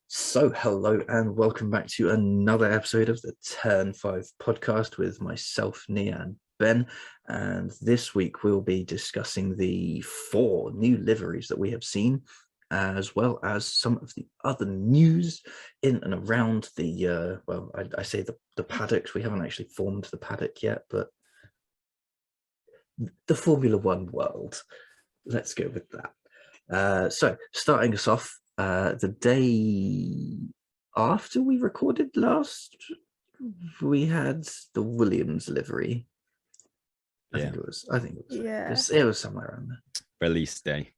So, hello and welcome back to another episode of the Turn 5 podcast with myself, Nia, and Ben. And this week we'll be discussing the 4 new liveries that we have seen, as well as some of the other news in and around the, I say the paddocks. We haven't actually formed the paddock yet, but the Formula One world. Let's go with that. So, starting us off, the day after we recorded last, we had the Williams livery. I think it was. Yeah. It was somewhere around there. Release day.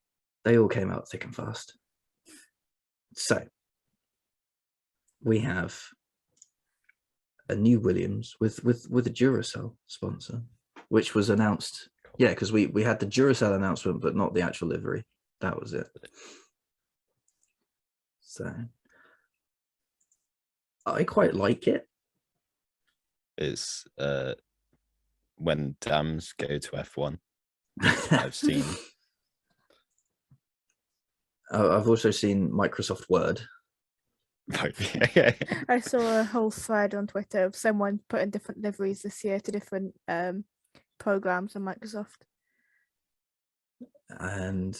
They all came out thick and fast. So we have a new Williams with a Duracell sponsor, which was announced. Yeah, because we had the Duracell announcement, but not the actual livery. That was it. So I quite like it. It's when dams go to F1. I've seen. I've also seen Microsoft Word. I saw a whole thread on Twitter of someone putting different liveries this year to different programs on Microsoft. And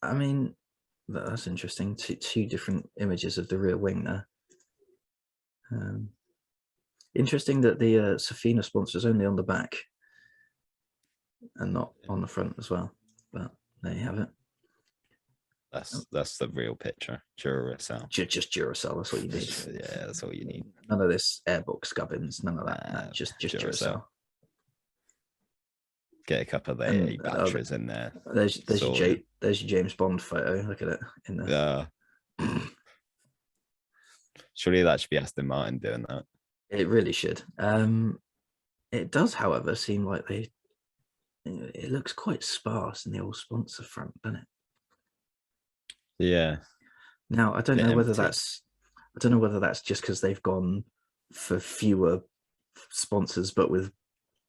I mean, that's interesting. Two different images of the rear wing there. Interesting that the Safina sponsor is only on the back and not on the front as well. But there you have it. That's the real picture. Duracell. Just Duracell. That's what you need. Yeah, that's all you need. None of this airbox gubbins. None of that. No, just Duracell. Get a couple of the batteries in there. There's your James Bond photo. Look at it in there. Surely that should be Aston Martin doing that. It really should. It does, however, seem like it looks quite sparse in the old sponsor front, doesn't it? Yeah. Now I don't know whether that's just because they've gone for fewer sponsors but with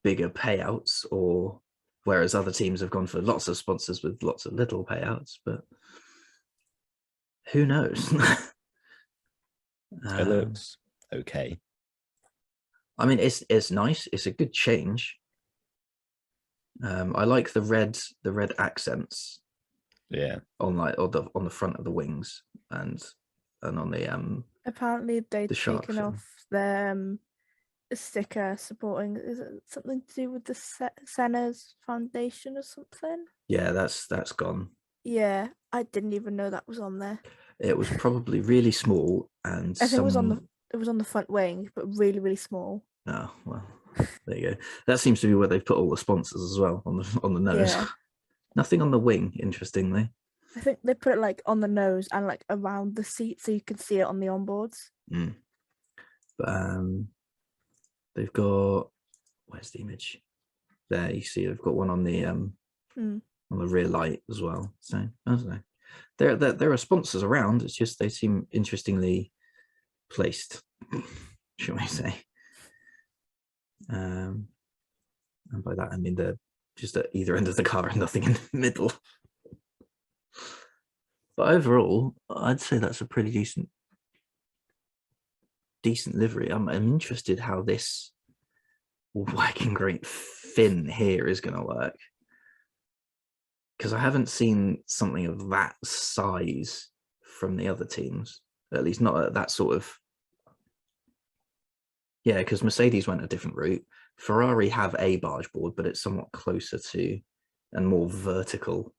bigger payouts, or whereas other teams have gone for lots of sponsors with lots of little payouts, but who knows? It looks okay. I mean, it's nice. It's a good change. I like the red accents. Yeah. On the front of the wings and on the apparently they've taken fin off the sticker supporting. Is it something to do with the Senna's foundation or something? Yeah, that's gone. Yeah, I didn't even know that was on there. It was probably really small, and I think it was on the front wing, but really, really small. Oh well, there you go. That seems to be where they've put all the sponsors as well, on the nose. Yeah. Nothing on the wing, interestingly. I think they put it like on the nose and like around the seat so you can see it on the onboards. But they've got, where's the image? There, you see they've got one on the rear light as well. So I don't know. There are sponsors around. It's just they seem interestingly placed, shall we say? And by that I mean they're just at either end of the car and nothing in the middle. But overall, I'd say that's a pretty decent livery. I'm interested how this wagging great fin here is going to work, because I haven't seen something of that size from the other teams, at least not at that sort of. Yeah, because Mercedes went a different route. Ferrari have a barge board, but it's somewhat closer to and more vertical.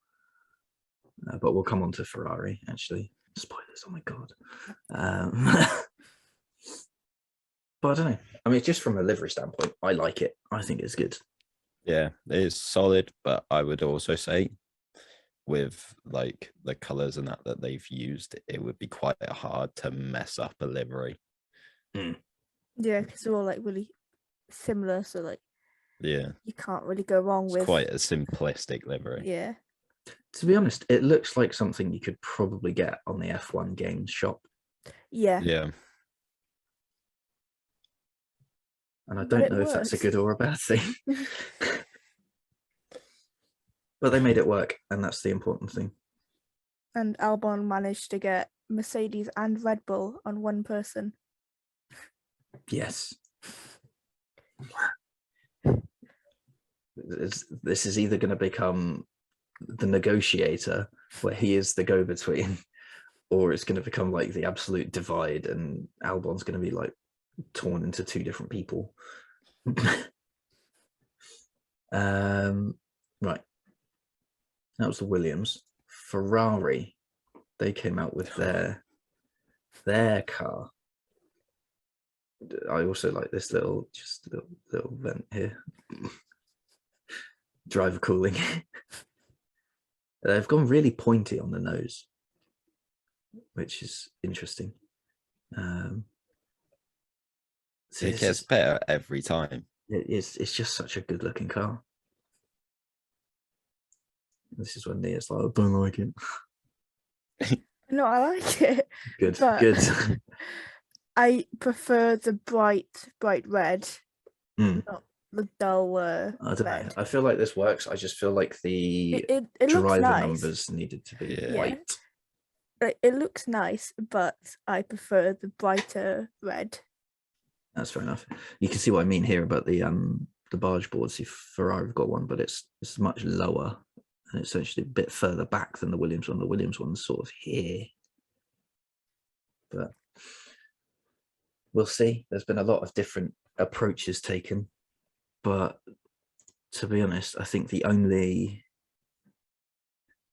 But we'll come on to Ferrari, actually. Spoilers, oh my God. But I don't know. I mean, just from a livery standpoint, I like it. I think it's good. Yeah, it is solid, but I would also say with like the colours and that they've used, it would be quite hard to mess up a livery. Yeah, because they're all like really similar, so like you can't really go wrong with. It's quite a simplistic livery. Yeah. To be honest, it looks like something you could probably get on the F1 games shop. Yeah. Yeah. And I don't know if that's a good or a bad thing. But they made it work, and that's the important thing. And Albon managed to get Mercedes and Red Bull on one person. Yes. This is either going to become the negotiator, where he is the go-between, or it's going to become like the absolute divide, and Albon's going to be like torn into two different people. Right. That was the Williams. Ferrari, they came out with their car. I also like this little vent here. Driver cooling. They've gone really pointy on the nose, which is interesting. So It gets better every time. It's just such a good looking car. This is when Nia's like, I don't like it. No, I like it. Good, but good. I prefer the bright red, Mm. not the dull I don't know. red. I feel like this works. I just feel like the It looks driver nice. numbers needed to be Yeah. white. It looks nice, but I prefer the brighter red. That's fair enough. You can see what I mean here about the barge boards. See, Ferrari have got one, but it's much lower, and it's actually a bit further back than the Williams one. The Williams one's sort of here, but we'll see. There's been a lot of different approaches taken, but to be honest, I think the only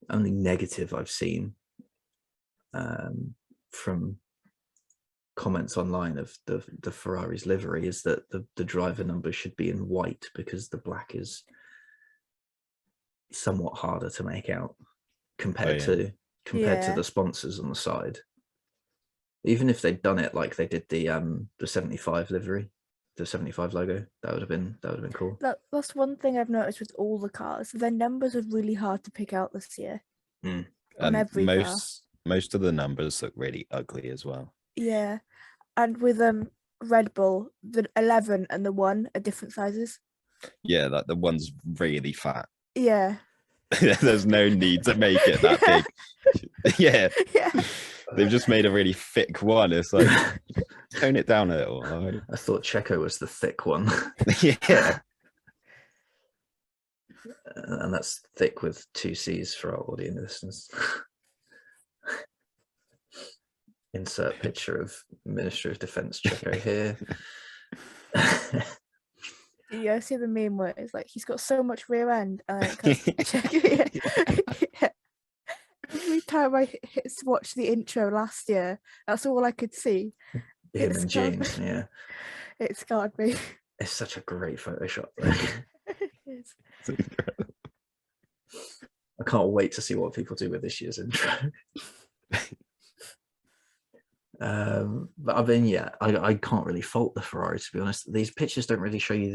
negative I've seen from comments online of the Ferrari's livery is that the driver number should be in white, because the black is somewhat harder to make out compared to the sponsors on the side. Even if they'd done it like they did the 75 livery, the 75 logo, that would have been cool. That's one thing I've noticed with all the cars. Their numbers are really hard to pick out this year. Mm. On every car. Most of the numbers look really ugly as well. Yeah, and with Red Bull, the 11 and the 1 are different sizes. Yeah, like the one's really fat. Yeah. There's no need to make it that big. Yeah. They've just made a really thick one. It's like, tone it down a little. Right? I thought Checo was the thick one. Yeah. And that's thick with 2 C's for our audience listeners. Insert picture of Minister of Defense Checo here. Yeah, I see the meme where it's like he's got so much rear end. Checo. Yeah. Every time I watched the intro last year, that's all I could see. Him in jeans, yeah. It scarred me. It's such a great Photoshop, though. It is. I can't wait to see what people do with this year's intro. But I mean, yeah, I can't really fault the Ferrari, to be honest. These pictures don't really show you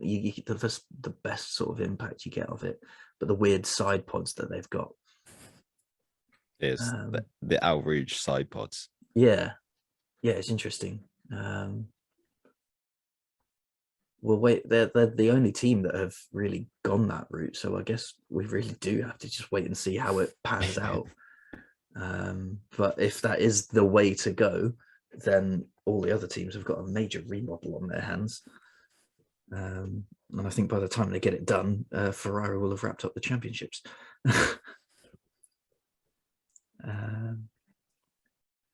the best sort of impact you get of it, but the weird side pods that they've got. It's the Al Rouge side pods. Yeah, it's interesting. Well, wait, they're the only team that have really gone that route, so I guess we really do have to just wait and see how it pans out. But if that is the way to go, then all the other teams have got a major remodel on their hands. And I think by the time they get it done, Ferrari will have wrapped up the championships.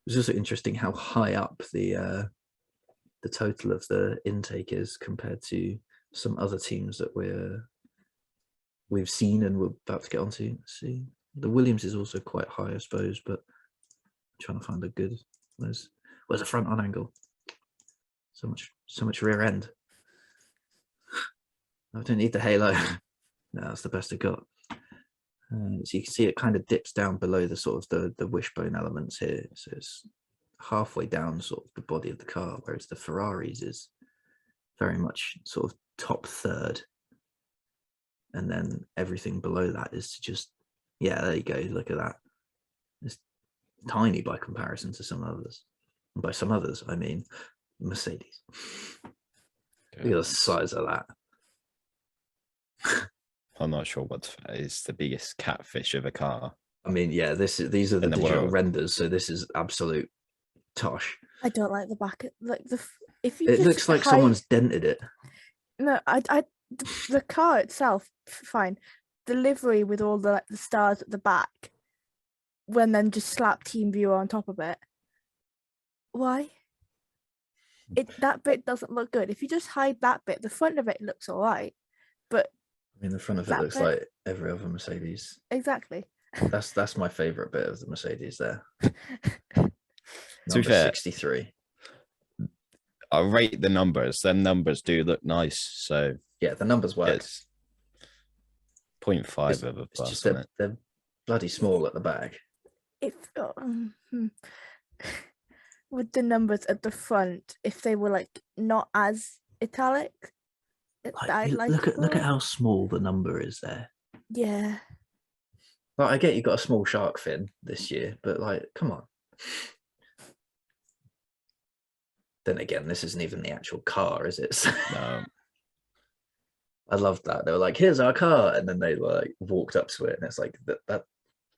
It's also interesting how high up the total of the intake is compared to some other teams that we've seen and we're about to get onto. Let's see, the Williams is also quite high, I suppose, but I'm trying to find a good. Where's the front on angle? So much rear end. I don't need the halo. No, that's the best I got. So you can see it kind of dips down below the sort of the wishbone elements here. So it's halfway down sort of the body of the car, whereas the Ferraris is very much sort of top third. And then everything below that is just, yeah, there you go. Look at that. It's tiny by comparison to some others. And by some others, I mean Mercedes. Look at the size of that. I'm not sure what is the biggest catfish of a car. I mean, yeah, these are the In the digital world. renders, so this is absolute tosh. I don't like the back. Like if you It just looks like hide, someone's dented it. no, the car itself fine. The livery with all the stars at the back, when then just slap Team Viewer on top of it. Why? That bit doesn't look good. If you just hide that bit, the front of it looks all right, but I mean, the front of it that looks bit like every other Mercedes. exactly. That's my favorite bit of the Mercedes there. To be Number fair, 63. I rate the numbers. Them numbers do look nice. So Yeah, the numbers work. it's 0.5 It's, of a it's plus just on it. they're bloody small at the back. If with the numbers at the front, if they were like not as italic, I'd like Look it at more. how small the number is there. Yeah. Like, I get you got a small shark fin this year, but like, come on. Then again, this isn't even the actual car, is it? No, I loved that. They were like, "Here's our car," and then they like walked up to it, and it's like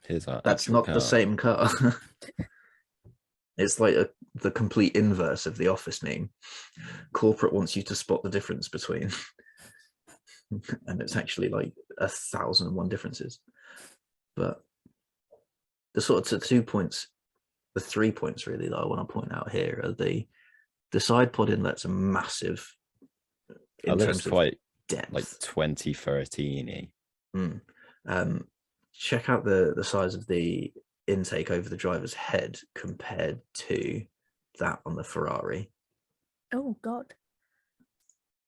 here's our that's actual not car. the same car. It's like the complete inverse of the office meme. Corporate wants you to spot the difference between, and it's actually like 1,001 differences. But the sort of 2 points, the 3 points really that I want to point out here are the side pod inlets are massive in It looks terms of quite depth. like 2013-y. Check out the size of the intake over the driver's head compared to that on the Ferrari. Oh God.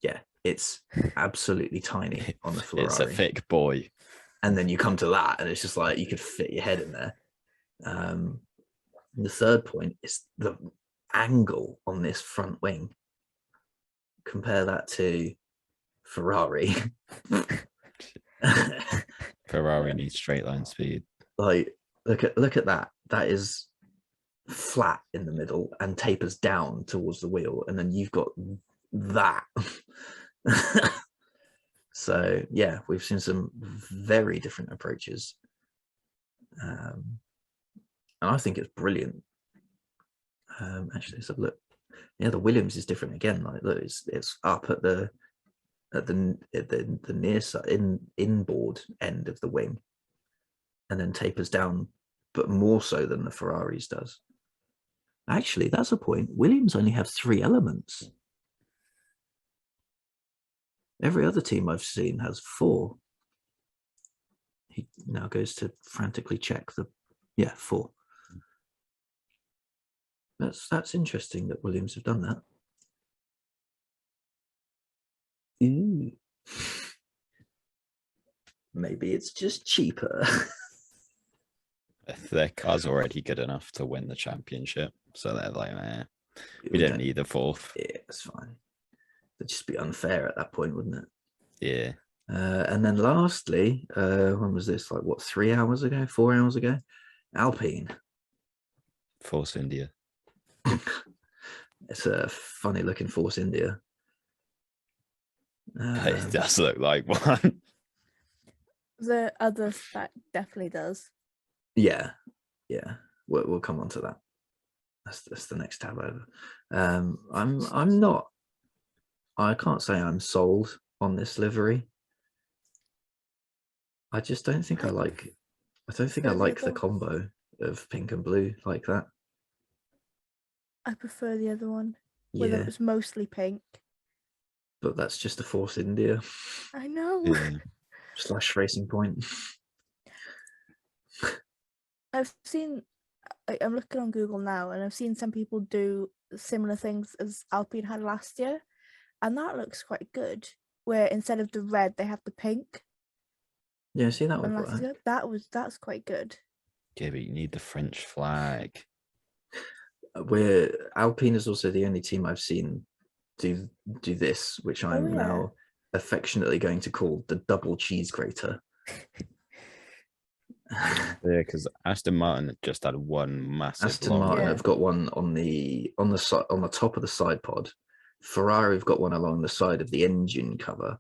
Yeah, it's absolutely tiny on the Ferrari. It's a thick boy. And then you come to that, and it's just like you could fit your head in there. The third point is the angle on this front wing. Compare that to Ferrari. Ferrari needs straight line speed. Like, look at that. That is flat in the middle and tapers down towards the wheel, and then you've got that. So yeah, we've seen some very different approaches, and I think it's brilliant. Actually, let's have a look. Yeah, the Williams is different again. Like, look, it's up at the near side inboard end of the wing, and then tapers down, but more so than the Ferraris does. Actually, that's a point. Williams only have 3 elements. Every other team I've seen has 4. He now goes to frantically check 4. That's interesting that Williams have done that. Ooh. Maybe it's just cheaper. Their car's already good enough to win the championship. So they're like, we don't need a 4th. Yeah, it's fine. It'd just be unfair at that point, wouldn't it? Yeah. And then lastly, when was this? Like, what, 3 hours ago, 4 hours ago? Alpine. Force India. It's a funny looking Force India. It does look like one. The other spec definitely does. Yeah. We'll come on to that. That's the next tab over. I'm not. I can't say I'm sold on this livery. I just don't think I like. I don't think I like the combo of pink and blue like that. I prefer the other one, whether Yeah, it was mostly pink. but that's just a Force India I know. Yeah. / Racing Point. I've seen. I'm looking on Google now, and I've seen some people do similar things as Alpine had last year, and that looks quite good. Where instead of the red, they have the pink. Yeah, see that would And work. last year, that's quite good. Yeah, but you need the French flag. Where Alpine is also the only team I've seen do this, which I'm now affectionately going to call the double cheese grater. Yeah, because Aston Martin just had one massive. Aston Martin Yeah. have got one on the top of the side pod. Ferrari have got one along the side of the engine cover,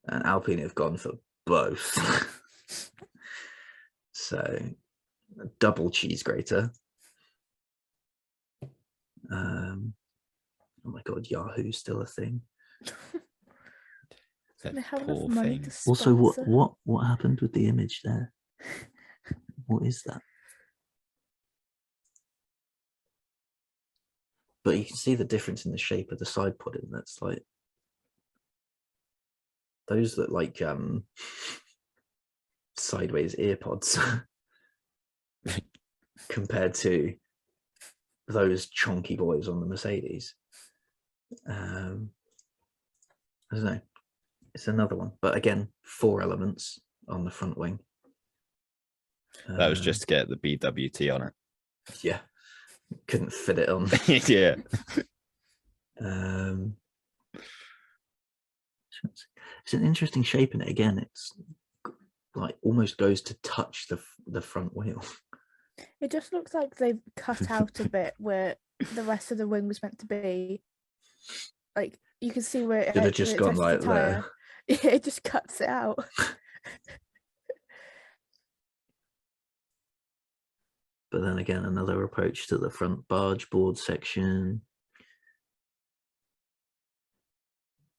and Alpine have gone for both. So a double cheese grater. Oh my god, Yahoo's still a thing. They That have enough poor money thing. to Also, sponsor. what happened with the image there? What is that? But you can see the difference in the shape of the side pudding. That's like those look like sideways ear pods compared to those chunky boys on the Mercedes. I don't know. It's another one, but again, 4 elements on the front wing. That was just to get the BWT on it. Yeah, couldn't fit it on. Yeah. It's an interesting shape in it. Again, it's like almost goes to touch the front wheel. It just looks like they've cut out a bit where the rest of the wing was meant to be. Like you can see where Should have just gone like there. It just cuts it out. But then again, another approach to the front barge board section.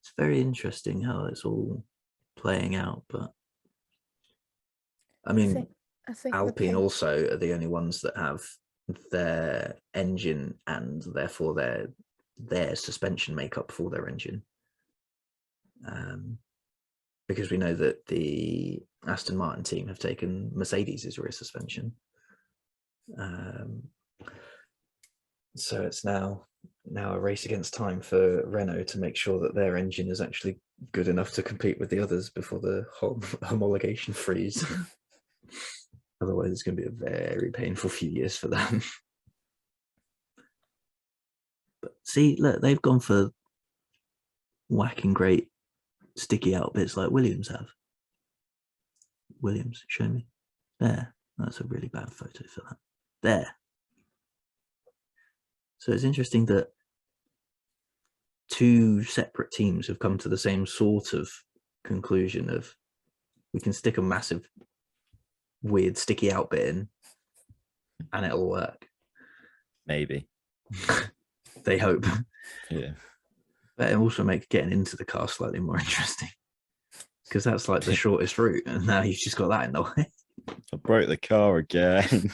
It's very interesting how it's all playing out, but I mean, I think Alpine also are the only ones that have their engine and therefore their suspension makeup for their engine. Because we know that the Aston Martin team have taken Mercedes' rear suspension. So it's now a race against time for Renault to make sure that their engine is actually good enough to compete with the others before the homologation freeze. Otherwise, it's going to be a very painful few years for them. But see, look, they've gone for whacking great sticky out bits like Williams have. Williams, show me. There. That's a really bad photo for that. There. So it's interesting that 2 separate teams have come to the same sort of conclusion of we can stick a massive weird sticky out bit in and it'll work. Maybe. They hope. Yeah. But it also makes getting into the car slightly more interesting because that's like the shortest route, and now you've just got that in the way. I broke the car again.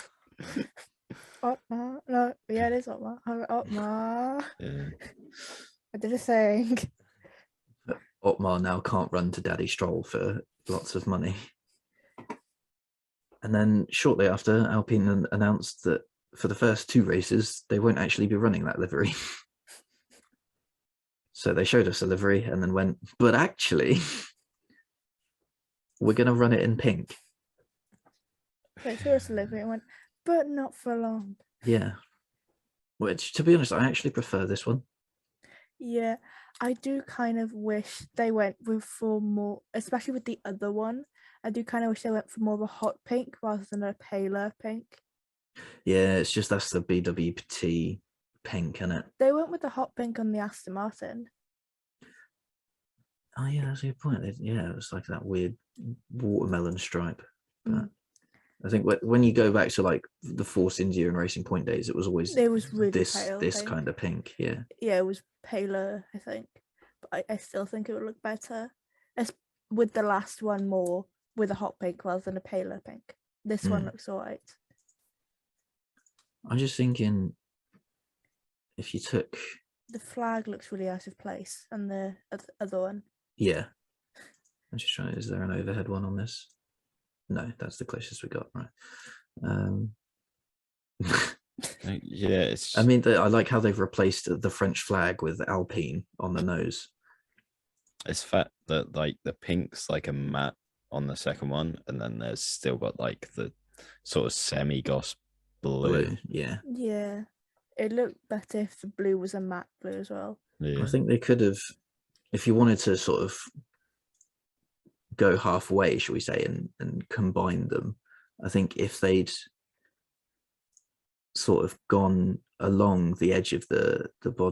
Otmar, no, yeah, it is Otmar. Otmar. Yeah. I did a thing. Otmar now can't run to Daddy Stroll for lots of money. And then shortly after, Alpine announced that for the first 2 races, they won't actually be running that livery. So they showed us a livery and then went, but actually, we're going to run it in pink. They showed us a livery and went, but not for long. Yeah. Which, to be honest, I actually prefer this one. Yeah, I do kind of wish they went for more, especially with the other one. I do kind of wish they went for more of a hot pink rather than a paler pink. Yeah, it's just that's the BWT pink, isn't it? They went with the hot pink on the Aston Martin. Oh yeah, that's a good point. Yeah, it was like that weird watermelon stripe. But I think when you go back to like the Force India and Racing Point days, it was always really this pink. kind of pink. Yeah. Yeah, it was paler, I think, but I still think it would look better. With the last one more with a hot pink rather than a paler pink. This one looks alright. I'm just thinking, if you took the flag looks really out of place, and the other one. Yeah. I'm just trying. Is there an overhead one on this? No, that's the closest we got. Right. Yeah. I mean, I like how they've replaced the French flag with Alpine on the nose. It's fact that like the pink's like a matte on the second one, and then there's still got like the sort of semi-gloss blue. Yeah. Yeah. It looked better if the blue was a matte blue as well. Yeah. I think they could have, if you wanted to sort of go halfway, shall we say, and combine them, I think if they'd sort of gone along the edge of the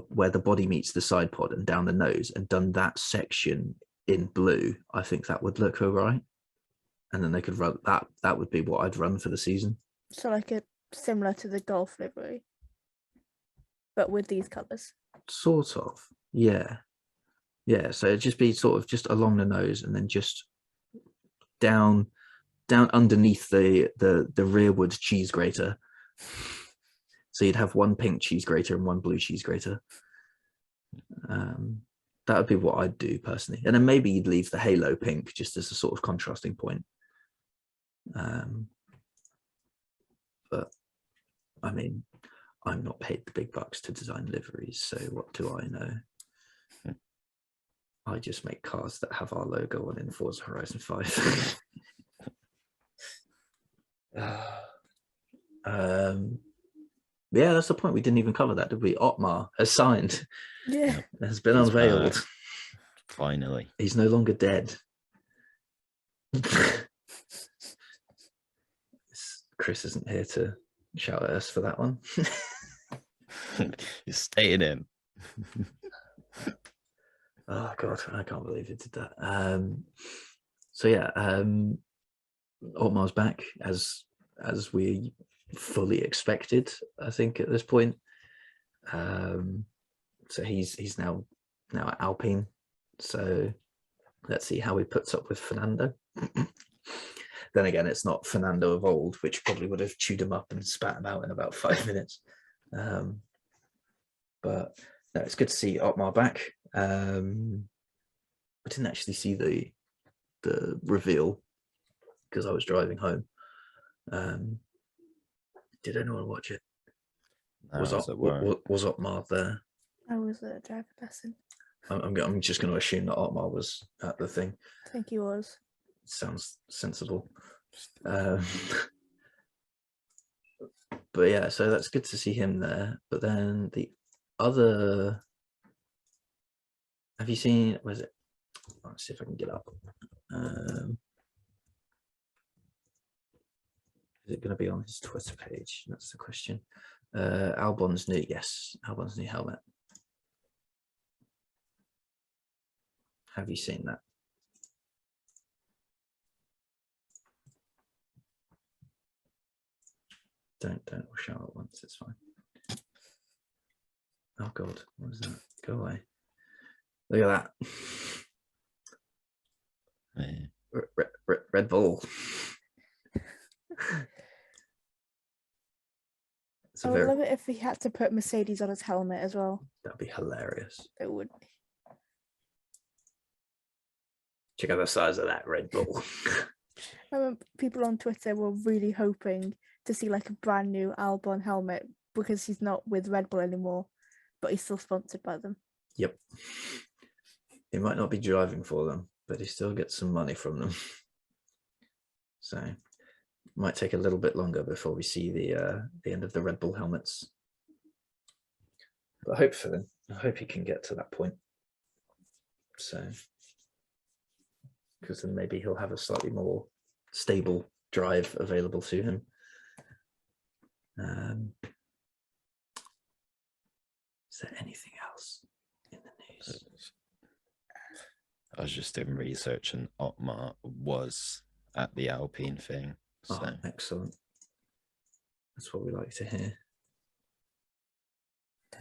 where the body meets the side pod and down the nose and done that section in blue, I think that would look all right. And then they could run that would be what I'd run for the season. So like a similar to the golf livery, but with these colours. Sort of, yeah. So it'd just be sort of just along the nose and then just down underneath the rearward cheese grater. So you'd have one pink cheese grater and one blue cheese grater. That would be what I'd do personally. And then maybe you'd leave the halo pink just as a sort of contrasting point. But I mean, I'm not paid the big bucks to design liveries, so what do I know? I just make cars that have our logo on in Forza Horizon 5. Yeah, that's the point. We didn't even cover that, did we? Otmar has signed. Yeah. Has been He's unveiled. back. Finally. He's no longer dead. Chris isn't here to shout at us for that one. He's staying in. Oh god, I can't believe he did that. So yeah, Otmar's back as we fully expected, I think, at this point. So he's now at Alpine. So let's see how he puts up with Fernando. Then again, it's not Fernando of old, which probably would have chewed him up and spat him out in about 5 minutes. But no, it's good to see Otmar back. I didn't actually see the reveal because I was driving home. Did anyone watch it? Was Otmar there? I was at a driving lesson. I'm just going to assume that Otmar was at the thing. I think he was. Sounds sensible. But yeah, so that's good to see him there. But then the other, have you seen? Was it? Let's see if I can get up. Is it going to be on his Twitter page? That's the question. Albon's new helmet. Have you seen that? Don't all shout at once. It's fine. Oh god, what was that? Go away. Look at that. Yeah. Red Bull. I would love it if he had to put Mercedes on his helmet as well. That'd be hilarious. It would be. Check out the size of that Red Bull. I remember people on Twitter were really hoping to see like a brand new Albon helmet because he's not with Red Bull anymore, but he's still sponsored by them. Yep. He might not be driving for them, but he still gets some money from them. So it might take a little bit longer before we see the end of the Red Bull helmets. But hopefully, I hope he can get to that point. So, because then maybe he'll have a slightly more stable drive available to him. Is there anything else in the news? I was just doing research and Otmar was at the Alpine thing. So. Oh, excellent. That's what we like to hear.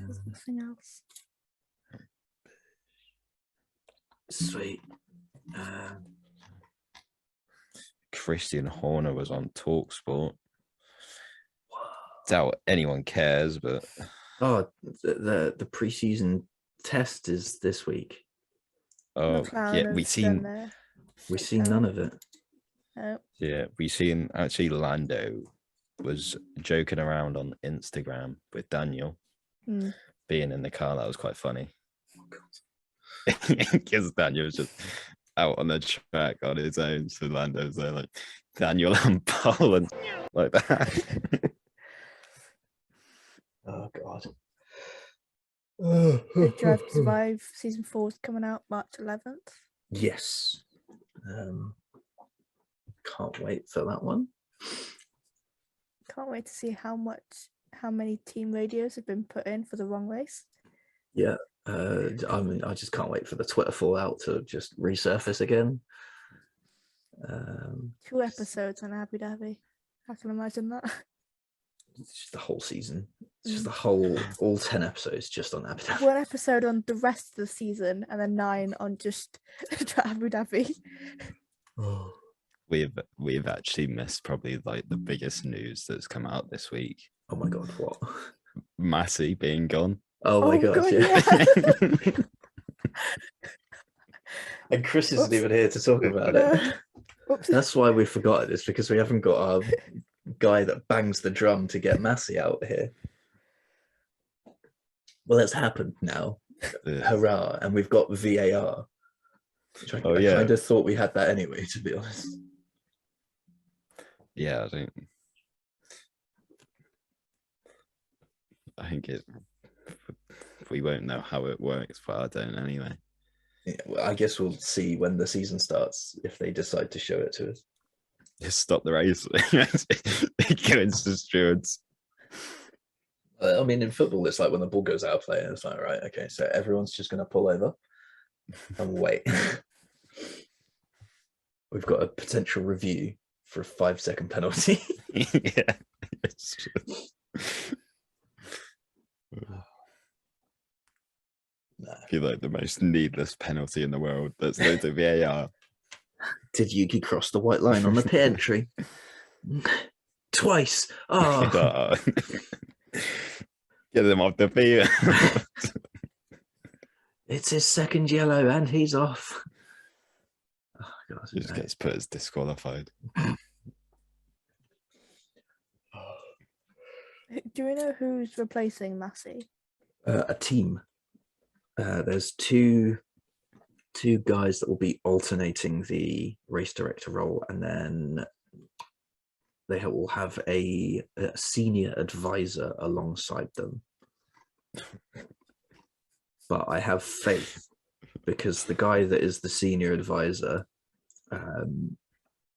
There's nothing else. Sweet. Christian Horner was on TalkSport. Doubt anyone cares, but the preseason test is this week. Oh yeah, we seen none of it. Oh. Yeah, we seen actually Lando was joking around on Instagram with Daniel being in the car. That was quite funny. Because Daniel was just out on the track on his own, so Lando's there like Daniel and Paul and like that. Oh god. Drive to Survive season 4 is coming out March 11th. Yes. Can't wait for that one. Can't wait to see how many team radios have been put in for the wrong race. Yeah. I mean, I just can't wait for the Twitter fallout to just resurface again. 2 episodes on Abu Dhabi. I can imagine that. It's just the whole season. It's just the whole, all 10 episodes just on Abu Dhabi. One episode on the rest of the season, and then 9 on just Abu Dhabi. Oh. We've actually missed probably like the biggest news that's come out this week. Oh my god, what? Massey being gone. Oh my god, yeah. yeah. And Chris isn't Oops. even here to talk about it. Oops. That's why we forgot it. It's because we haven't got our guy that bangs the drum to get Massey out here. Well, it's happened now. Hurrah. And we've got VAR. Which I kind of thought we had that anyway, to be honest. Yeah, I think we won't know how it works, but I don't anyway. Yeah, well, I guess we'll see when the season starts if they decide to show it to us. Just stop the race. Go into the stewards. I mean, in football, it's like when the ball goes out of play, and it's like, right, okay, so everyone's just going to pull over and wait. We've got a potential review for a 5-second penalty. Yeah. Nah. I feel like the most needless penalty in the world. That's no to VAR. Did Yuki cross the white line on the pit entry? Twice. Oh. Get them off the field. It's his second yellow and he's off. Oh, God, He just gets put as disqualified. Do we know who's replacing Massey? A team. There's two guys that will be alternating the race director role, and then they will have a senior advisor alongside them. But I have faith because the guy that is the senior advisor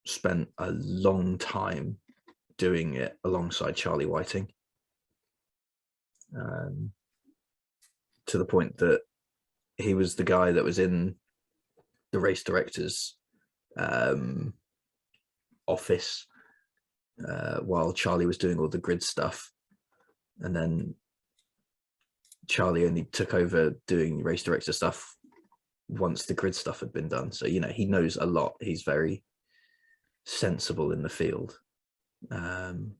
spent a long time doing it alongside Charlie Whiting, to the point that he was the guy that was in the race director's office while Charlie was doing all the grid stuff, and then Charlie only took over doing race director stuff once the grid stuff had been done. So, you know, he knows a lot. He's very sensible in the field. Isn't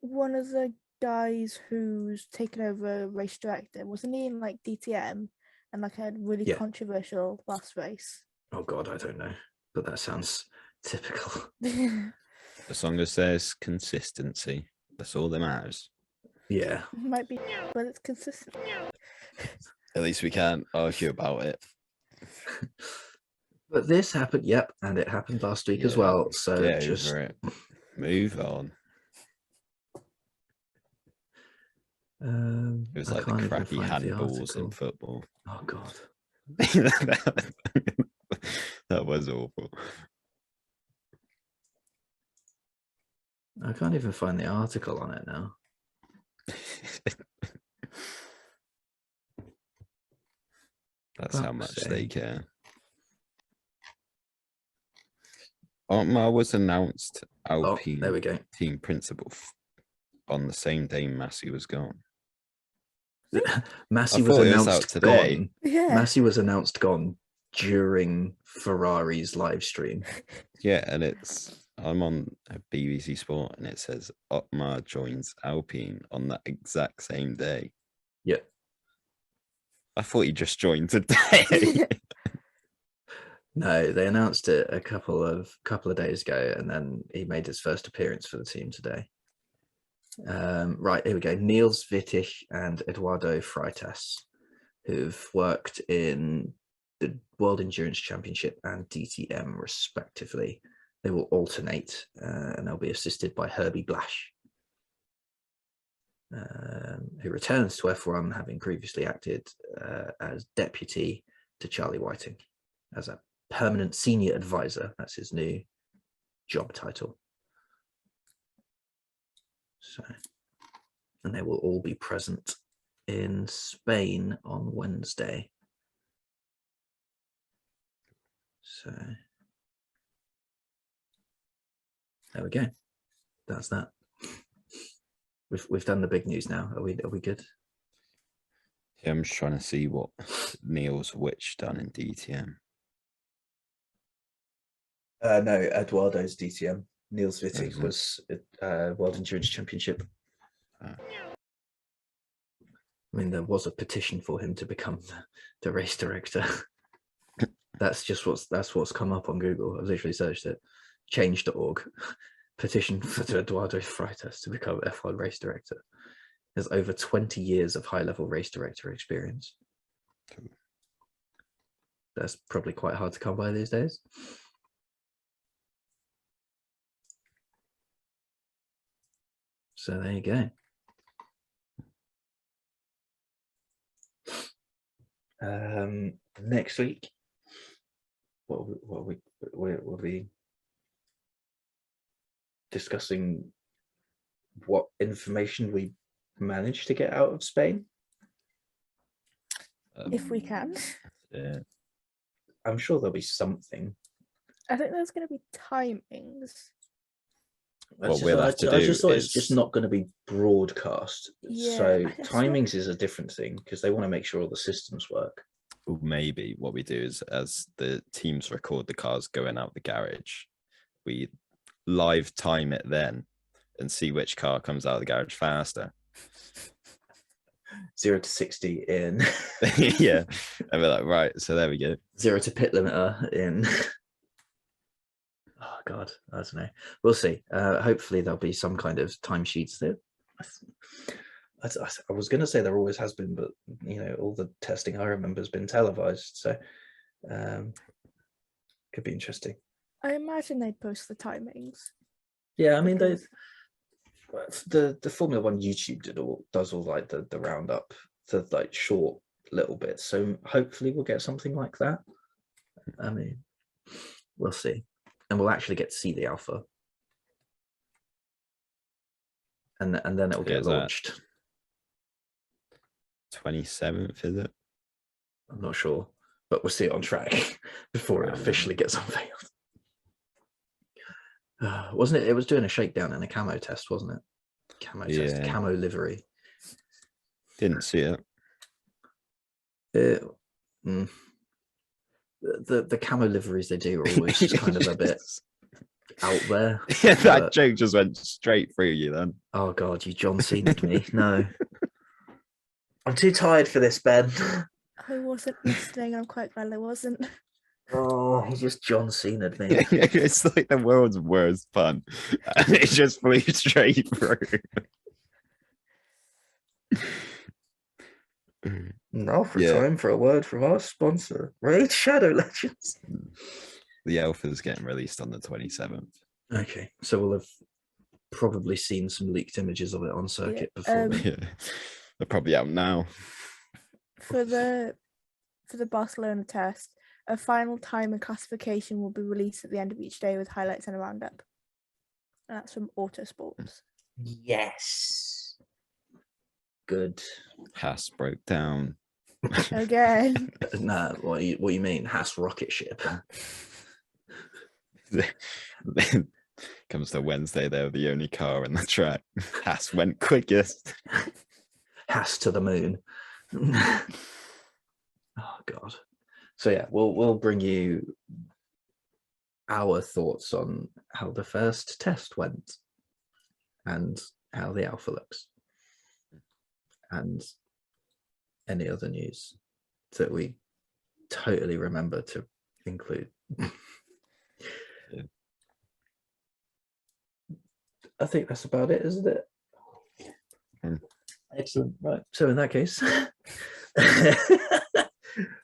one of the guys who's taken over race director, wasn't he in like DTM and like a really controversial last race? Oh God, I don't know, but that sounds typical. As long as there's consistency, that's all that matters. Yeah, might be, but it's consistent. At least we can't argue about it. But this happened, and it happened last week as well. So get just over it. Move on. It was like the crappy handballs in football. Oh God. That was awful. I can't even find the article on it now. That's how much they care. Otmar was announced Alpine there we go. team principal on the same day Massey was gone. Massey was announced today. Gone. Yeah. Massey was announced gone during Ferrari's live stream. Yeah, and I'm on BBC Sport and it says Otmar joins Alpine on that exact same day. Yeah. I thought he just joined today. No, they announced it a couple of days ago, and then he made his first appearance for the team today. Right, here we go. Niels Wittich and Eduardo Freitas, who've worked in the World Endurance Championship and DTM respectively. They will alternate, and they'll be assisted by Herbie Blash, who returns to F1, having previously acted as deputy to Charlie Whiting as a permanent senior advisor. That's his new job title. So, and they will all be present in Spain on Wednesday. So there we go. That's that. We've done the big news now. Are we good? Yeah, I'm just trying to see what Neil's Witch done in DTM. No, Eduardo's DTM. Niels is Wittig it? was World Endurance Championship. Ah. I mean, there was a petition for him to become the race director. That's what's come up on Google. I've literally searched it. Change.org. Petition for Eduardo Freitas to become F1 race director. There's over 20 years of high-level race director experience. That's probably quite hard to come by these days. So there you go. Next week, we'll be discussing what information we managed to get out of Spain. If we can. Yeah. I'm sure there'll be something. I think there's going to be timings. What we'll have to do I just thought is it's just not going to be broadcast. Yeah, So I just thought- timings is a different thing because they want to make sure all the systems work. Well, maybe what we do is, as the teams record the cars going out the garage, we live time it then and see which car comes out of the garage faster. 0 to 60 in. Yeah, and we're like, right, so there we go. 0 to pit limiter in. Oh God, I don't know. We'll see. Hopefully there'll be some kind of timesheets there. I was going to say there always has been, but all the testing I remember has been televised, so could be interesting. I imagine they'd post the timings. Yeah, I mean because- the Formula One YouTube does all like the roundup, the like short little bits. So hopefully we'll get something like that. I mean, we'll see, and we'll actually get to see the Alpha, and then it'll get Is that launched. 27th, is it? I'm not sure, but we'll see it on track before it officially gets unveiled. Wasn't it? It was doing a shakedown and a camo test, wasn't it? Test, camo livery. Didn't see it. The camo liveries they do are always just kind of a bit out there. Yeah, that joke just went straight through you then. Oh God, you John Cena'd me. No. I'm too tired for this, Ben. I wasn't listening. I'm quite glad I wasn't. Oh, he just John Cena'd me. It's like the world's worst pun. And it just flew straight through. Now time for a word from our sponsor, Raid Shadow Legends. The Alpha's getting released on the 27th. Okay, so we'll have probably seen some leaked images of it on circuit before. Yeah. They're probably out now. For the Barcelona test, a final time and classification will be released at the end of each day with highlights and a roundup. And that's from Autosports. Yes. Good. Haas broke down. Again. Nah, what you mean? Haas rocket ship. Comes to Wednesday, they're the only car in the track. Haas went quickest. Haas to the moon. Oh God. So yeah, we'll bring you our thoughts on how the first test went and how the Alpha looks and any other news that we totally remember to include. Yeah. I think that's about it, isn't it? Excellent. Right. So in that case,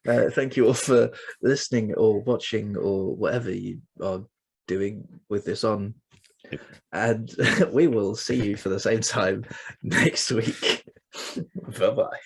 thank you all for listening or watching or whatever you are doing with this on. And we will see you for the same time next week. Bye-bye.